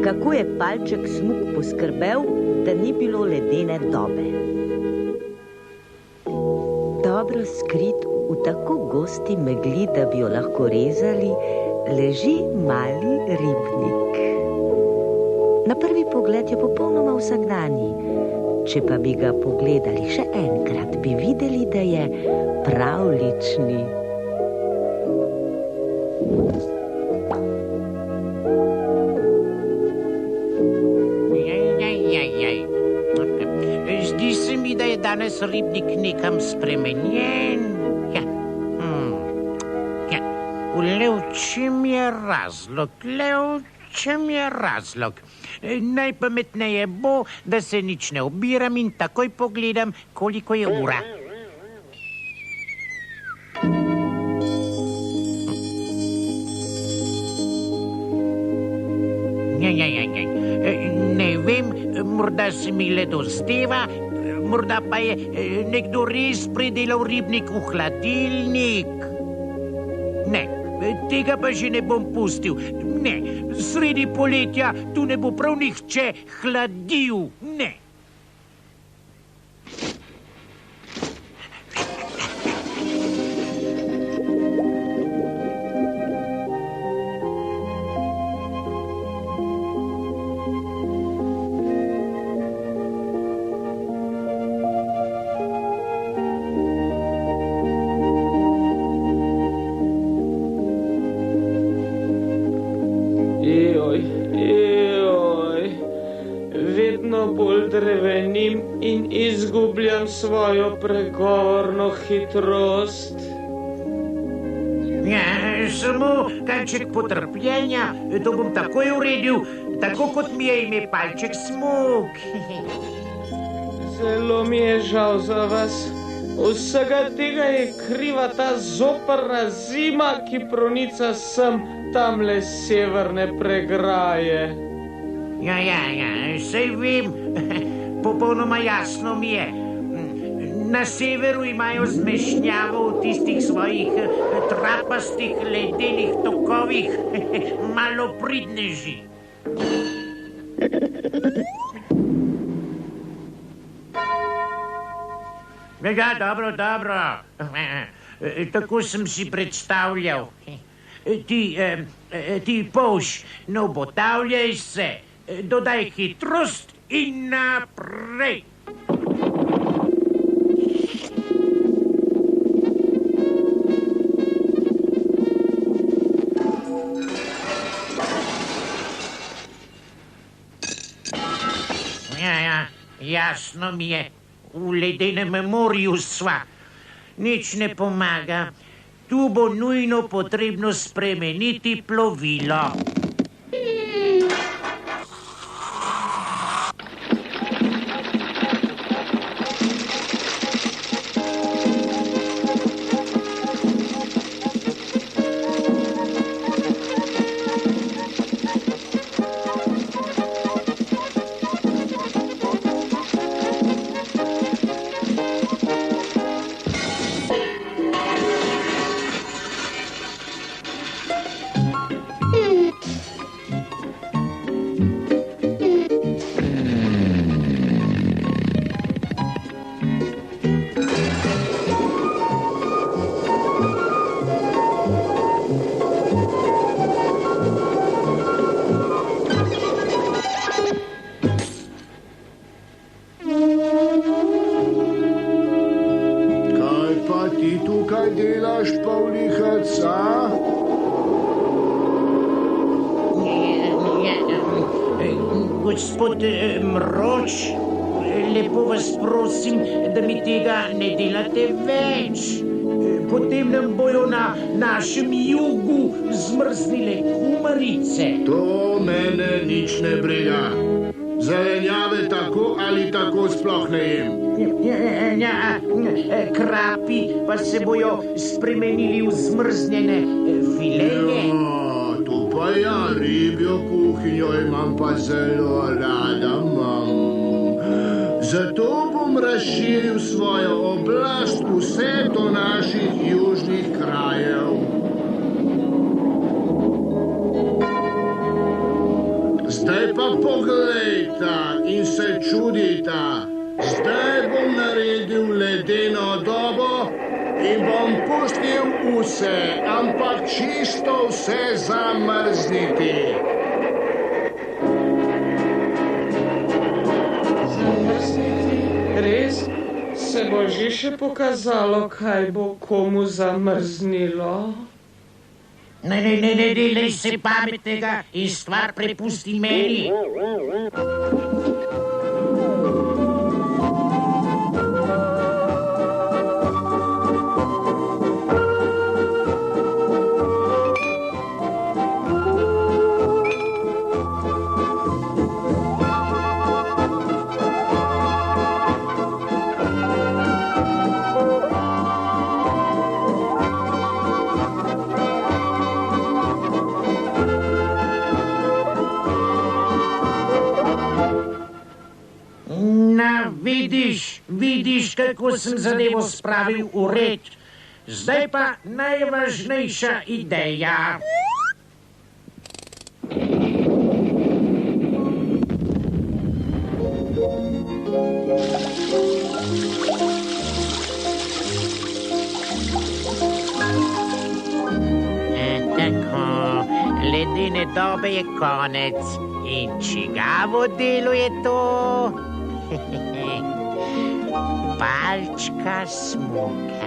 Kako je palček Smuk poskrbel, da ni bilo ledene dobe. Dobro skrit v tako gosti megli, da bi jo lahko rezali, leži mali ribnik. Na prvi pogled je popolnoma vsakdanji. Če pa bi ga pogledali še enkrat, bi videli, da je pravlični. Zdi se mi, da je danes ribnik nekam spremenjen. Le v čem je razlog? Najpametneje bo, da se nič ne obiram in takoj pogledam, koliko je ura. Ne vem, morda se mi le dozdeva, morda pa je nekdo res predelal ribnik v hladilnik. Ne, tega pa že ne bom pustil. Ne, sredi poletja tu ne bo prav nihče hladil. Ne. Drevenim in izgubljam svojo pregovorno hitrost. Ja, samo kanček potrpljenja, to bom takoj uredil, tako kot mi je ime palček Smuk. Zelo mi je žal za vas. Vsega tega je kriva ta zoprna zima, ki pronica sem tamle severne pregraje. Ja, sej vem, popolnoma jasno mi je. Na severu imajo zmešnjavo v tistih svojih trapastih ledenih tokovih malo pridneži. Ja, dobro. Tako sem si predstavljal. Ti polž, no obotavljaj se. Dodaj hitrost in naprej. Ja, jasno mi je. V ledenem morju sva. Nič ne pomaga. Tu bo nujno potrebno spremeniti plovilo. Gospod Mroč, lepo vas prosim, da mi tega ne delate več. Potem nam bojo na našem jugu zmrznile kumarice. To mene nič ne briga. Zelenjave tako ali tako sploh ne jem. Krapi pa se bojo spremenili v zmrznjene fileje. Tu pa ja, ribjo kuhinjo imam pa zelo rada, mam. Zato bom razširil svojo oblast vse do naših južnih krajev. Zdaj pa poglejta in se čudita. Zdaj bom naredil ledeno dobo in bom pustil vse, ampak čisto vse zamrzniti. Zamrzniti? Res? Se bo že še pokazalo, kaj bo komu zamrznilo? Ne, delaj se pametnega in stvar prepusti meni. Vidiš, kako sem zadevo spravil v red. Zdaj pa najvažnejša ideja. Tako, ledene dobe je konec. In čigavo delo je to? Palčka Smuki.